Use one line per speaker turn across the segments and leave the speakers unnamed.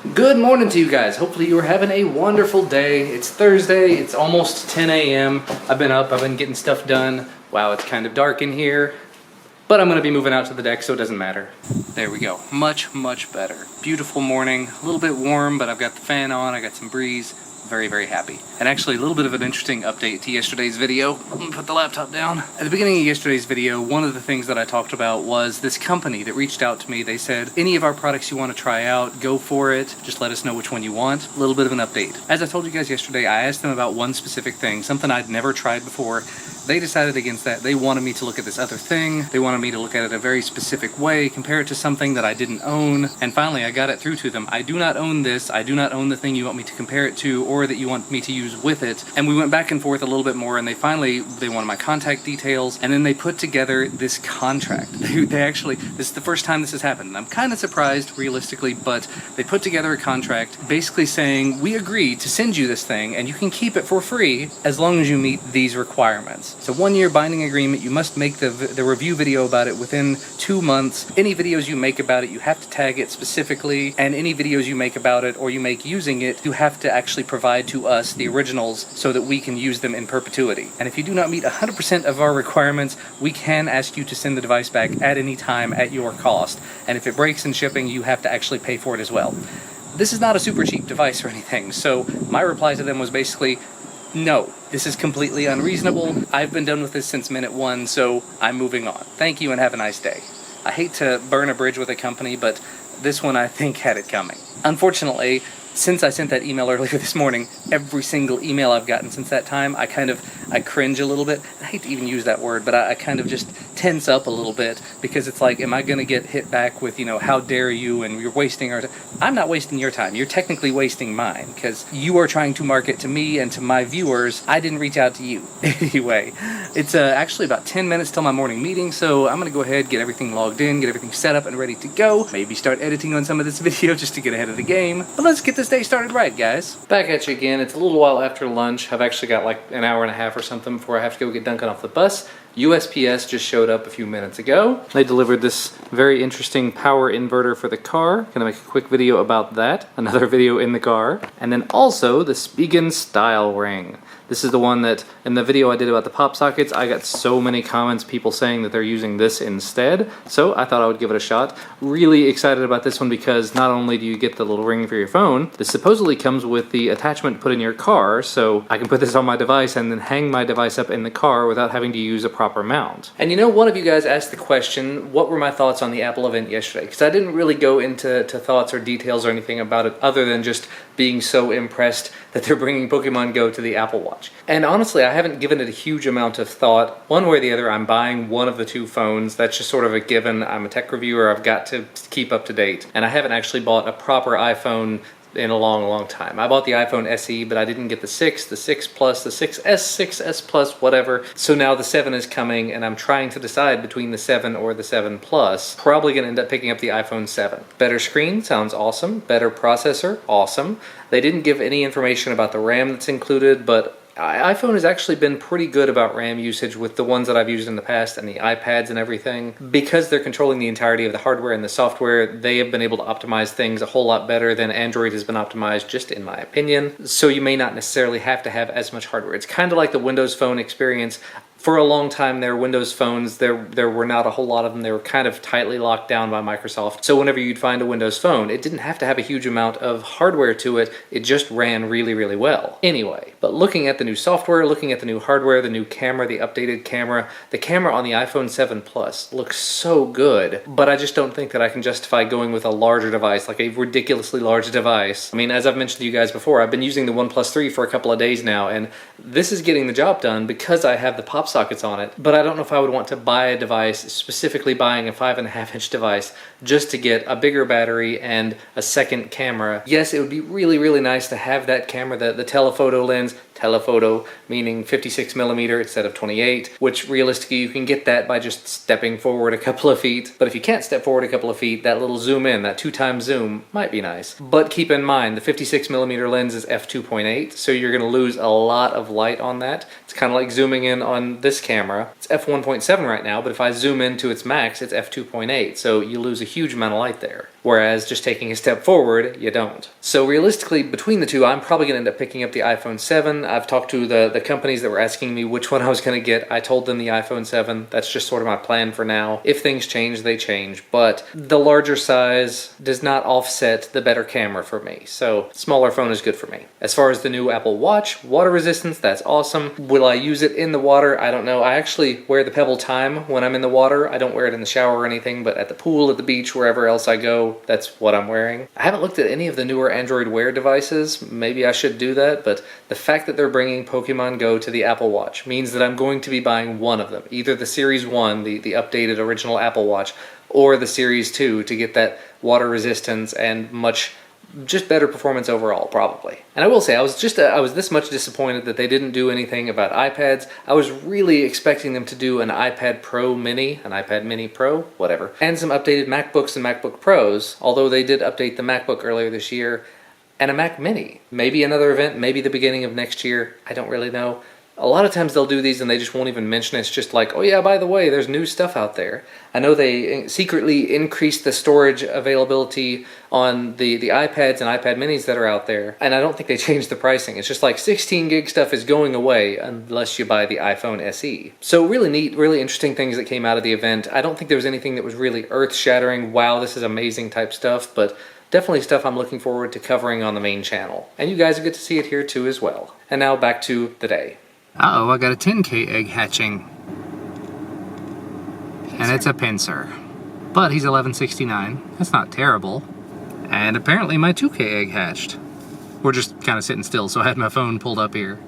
Good morning to you guys. Hopefully you are having a wonderful day. It's Thursday, it's almost 10 a.m. I've been up, I've been getting stuff done. Wow, it's kind of dark in here, but I'm gonna be moving out to the deck, so it doesn't matter. There we go, much, much better. Beautiful morning, a little bit warm, but I've got the fan on, I got some breeze. Very, very happy. And actually a little bit of an interesting update to yesterday's video. I'm gonna put the laptop down. At the beginning of yesterday's video, one of the things that I talked about was this company that reached out to me. They said, any of our products you want to try out, go for it. Just let us know which one you want. A little bit of an update. As I told you guys yesterday, I asked them about one specific thing, something I'd never tried before. They decided against that. They wanted me to look at this other thing. They wanted me to look at it a very specific way, compare it to something that I didn't own. And finally, I got it through to them. I do not own this. I do not own the thing you want me to compare it to or that you want me to use with it. And we went back and forth a little bit more, and they wanted my contact details, and then they put together this contract. They actually, this is the first time this has happened, and I'm kind of surprised realistically, but they put together a contract basically saying, we agree to send you this thing and you can keep it for free as long as you meet these requirements. It's a 1-year binding agreement. You must make the review video about it within 2 months. Any videos you make about it, you have to tag it specifically, and any videos you make about it or you make using it, you have to actually provide to us the originals so that we can use them in perpetuity. And if you do not meet 100% of our requirements, we can ask you to send the device back at any time at your cost. And if it breaks in shipping, you have to actually pay for it as well. This is not a super cheap device or anything, so my reply to them was basically, no, this is completely unreasonable. I've been done with this since minute 1, so I'm moving on. Thank you and have a nice day. I hate to burn a bridge with a company, but this one I think had it coming. Unfortunately, since I sent that email earlier this morning, every single email I've gotten since that time, I cringe a little bit. I hate to even use that word, but I kind of just tense up a little bit because it's like, am I going to get hit back with, how dare you and you're wasting our time? I'm not wasting your time. You're technically wasting mine because you are trying to market to me and to my viewers. I didn't reach out to you. Anyway, it's actually about 10 minutes till my morning meeting, so I'm going to go ahead, get everything logged in, get everything set up and ready to go. Maybe start editing on some of this video just to get ahead of the game. But let's get this day started right, guys. Back at you again. It's a little while after lunch. I've actually got like an hour and a half or something before I have to go get Duncan off the bus. USPS just showed up a few minutes ago. They delivered this very interesting power inverter for the car. Gonna make a quick video about that. Another video in the car. And then also the Spigen style ring. This is the one that, in the video I did about the pop sockets, I got so many comments, people saying that they're using this instead. So I thought I would give it a shot. Really excited about this one because not only do you get the little ring for your phone, this supposedly comes with the attachment to put in your car, so I can put this on my device and then hang my device up in the car without having to use a proper mount. And one of you guys asked the question, what were my thoughts on the Apple event yesterday? Because I didn't really go into thoughts or details or anything about it other than just being so impressed that they're bringing Pokémon Go to the Apple Watch. And honestly, I haven't given it a huge amount of thought. One way or the other, I'm buying one of the two phones. That's just sort of a given. I'm a tech reviewer. I've got to keep up to date. And I haven't actually bought a proper iPhone in a long, long time. I bought the iPhone SE, but I didn't get the 6, the 6 Plus, the 6S, 6S Plus, whatever. So now the 7 is coming, and I'm trying to decide between the 7 or the 7 Plus. Probably gonna end up picking up the iPhone 7. Better screen, sounds awesome. Better processor, awesome. They didn't give any information about the RAM that's included, but iPhone has actually been pretty good about RAM usage with the ones that I've used in the past and the iPads and everything. Because they're controlling the entirety of the hardware and the software, they have been able to optimize things a whole lot better than Android has been optimized, just in my opinion. So you may not necessarily have to have as much hardware. It's kind of like the Windows Phone experience. For a long time there, Windows phones, there were not a whole lot of them. They were kind of tightly locked down by Microsoft. So whenever you'd find a Windows phone, it didn't have to have a huge amount of hardware to it. It just ran really, really well. Anyway, but looking at the new software, looking at the new hardware, the new camera, the updated camera, the camera on the iPhone 7 Plus looks so good, but I just don't think that I can justify going with a larger device, like a ridiculously large device. I mean, as I've mentioned to you guys before, I've been using the OnePlus 3 for a couple of days now, and this is getting the job done because I have the pop sockets on it, but I don't know if I would want to buy a device, specifically buying a 5.5-inch device, just to get a bigger battery and a second camera. Yes, it would be really, really nice to have that camera, the telephoto lens, telephoto meaning 56mm instead of 28, which realistically you can get that by just stepping forward a couple of feet. But if you can't step forward a couple of feet, that little zoom in, that 2x zoom might be nice. But keep in mind, the 56mm lens is f2.8, so you're going to lose a lot of light on that. It's kind of like zooming in on this camera. It's f1.7 right now, but if I zoom in to its max, it's f2.8, so you lose a huge amount of light there. Whereas just taking a step forward, you don't. So realistically, between the two, I'm probably going to end up picking up the iPhone 7. I've talked to the companies that were asking me which one I was going to get. I told them the iPhone 7. That's just sort of my plan for now. If things change, they change. But the larger size does not offset the better camera for me. So smaller phone is good for me. As far as the new Apple Watch, water resistance, that's awesome. Will I use it in the water? I don't know. I actually wear the Pebble Time when I'm in the water. I don't wear it in the shower or anything, but at the pool, at the beach, wherever else I go, that's what I'm wearing. I haven't looked at any of the newer Android Wear devices. Maybe I should do that, but the fact that they're bringing Pokémon Go to the Apple Watch means that I'm going to be buying one of them. Either the Series 1, the updated original Apple Watch, or the Series 2 to get that water resistance and much just better performance overall, probably. And I will say, I was this much disappointed that they didn't do anything about iPads. I was really expecting them to do an iPad Pro Mini, an iPad Mini Pro, whatever, and some updated MacBooks and MacBook Pros, although they did update the MacBook earlier this year, and a Mac Mini. Maybe another event, maybe the beginning of next year, I don't really know. A lot of times they'll do these and they just won't even mention it. It's just like, oh yeah, by the way, there's new stuff out there. I know they secretly increased the storage availability on the iPads and iPad minis that are out there, and I don't think they changed the pricing. It's just like 16 gig stuff is going away unless you buy the iPhone SE. So really neat, really interesting things that came out of the event. I don't think there was anything that was really earth-shattering, wow, this is amazing type stuff, but definitely stuff I'm looking forward to covering on the main channel. And you guys will get to see it here too as well. And now back to the day. Uh-oh, I got a 10K egg hatching. And it's a pincer. But he's 1169. That's not terrible. And apparently my 2K egg hatched. We're just kind of sitting still, so I had my phone pulled up here.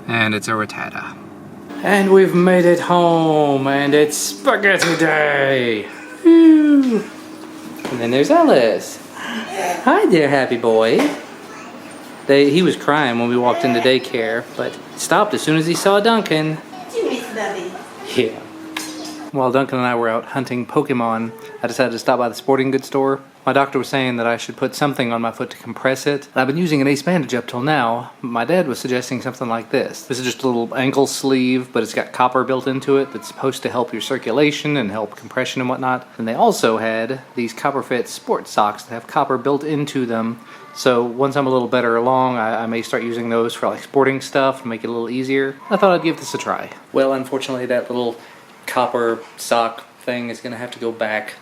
And it's a Rattata. And we've made it home, and it's spaghetti day! Woo. And then there's Ellis. Hi there, happy boy. He was crying when we walked into daycare, but stopped as soon as he saw Duncan.
You miss Daddy.
Yeah. While Duncan and I were out hunting Pokemon, I decided to stop by the sporting goods store. My doctor was saying that I should put something on my foot to compress it. I've been using an ace bandage up till now. My dad was suggesting something like this. This is just a little ankle sleeve, but it's got copper built into it that's supposed to help your circulation and help compression and whatnot. And they also had these copper fit sports socks that have copper built into them. So once I'm a little better along, I may start using those for like sporting stuff to make it a little easier. I thought I'd give this a try. Well, unfortunately, that little copper sock thing is going to have to go back.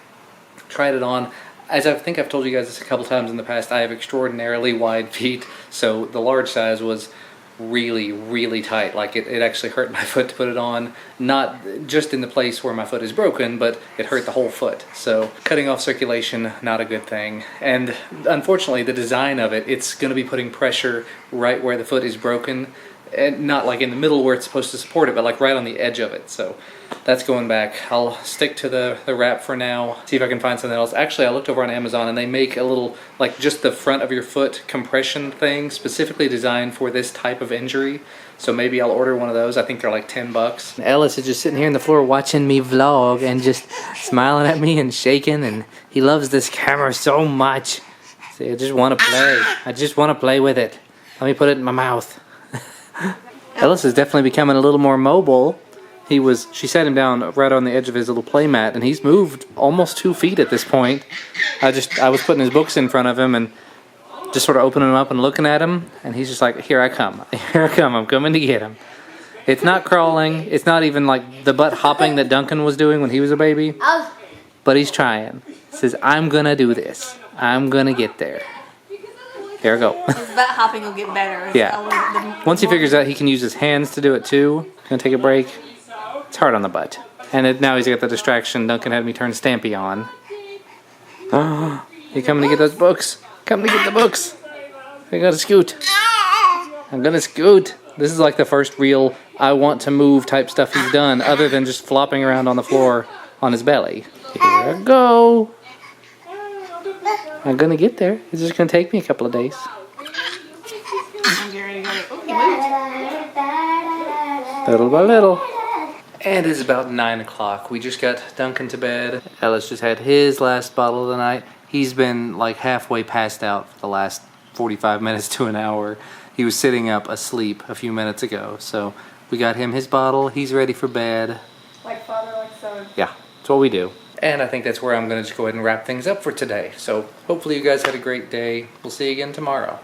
Tried it on. As I think I've told you guys this a couple times in the past, I have extraordinarily wide feet, so the large size was really, really tight. Like it actually hurt my foot to put it on, not just in the place where my foot is broken, but it hurt the whole foot. So cutting off circulation, not a good thing. And unfortunately, the design of it, it's going to be putting pressure right where the foot is broken, and not like in the middle where it's supposed to support it, but like right on the edge of it. So that's going back. I'll stick to the wrap for now, see if I can find something else. Actually, I looked over on Amazon and they make a little, like just the front of your foot compression thing specifically designed for this type of injury. So maybe I'll order one of those. I think they're like $10. Ellis is just sitting here on the floor watching me vlog and just smiling at me and shaking, and he loves this camera so much. See, I just want to play. I just want to play with it. Let me put it in my mouth. Ellis is definitely becoming a little more mobile. She sat him down right on the edge of his little play mat, and he's moved almost 2 feet at this point. I was putting his books in front of him and just sort of opening them up and looking at him, and he's just like, here I come, I'm coming to get him. It's not crawling, it's not even like the butt hopping that Duncan was doing when he was a baby, but he's trying. He says, I'm gonna do this, I'm gonna get there. There we go.
His butt hopping will get better.
Yeah. Once he figures out he can use his hands to do it too, gonna take a break. It's hard on the butt. And now he's got the distraction. Duncan had me turn Stampy on. Oh, you coming to get those books? Come to get the books. I gotta scoot. I'm gonna scoot. This is like the first real I want to move type stuff he's done, other than just flopping around on the floor on his belly. Here I go. I'm gonna get there. It's just gonna take me a couple of days. Little by little. And it's about 9 o'clock. We just got Duncan to bed. Ellis just had his last bottle of the night. He's been like halfway passed out for the last 45 minutes to an hour. He was sitting up asleep a few minutes ago. So we got him his bottle. He's ready for bed.
Like father, like son.
Yeah, that's what we do. And I think that's where I'm going to just go ahead and wrap things up for today. So hopefully you guys had a great day. We'll see you again tomorrow.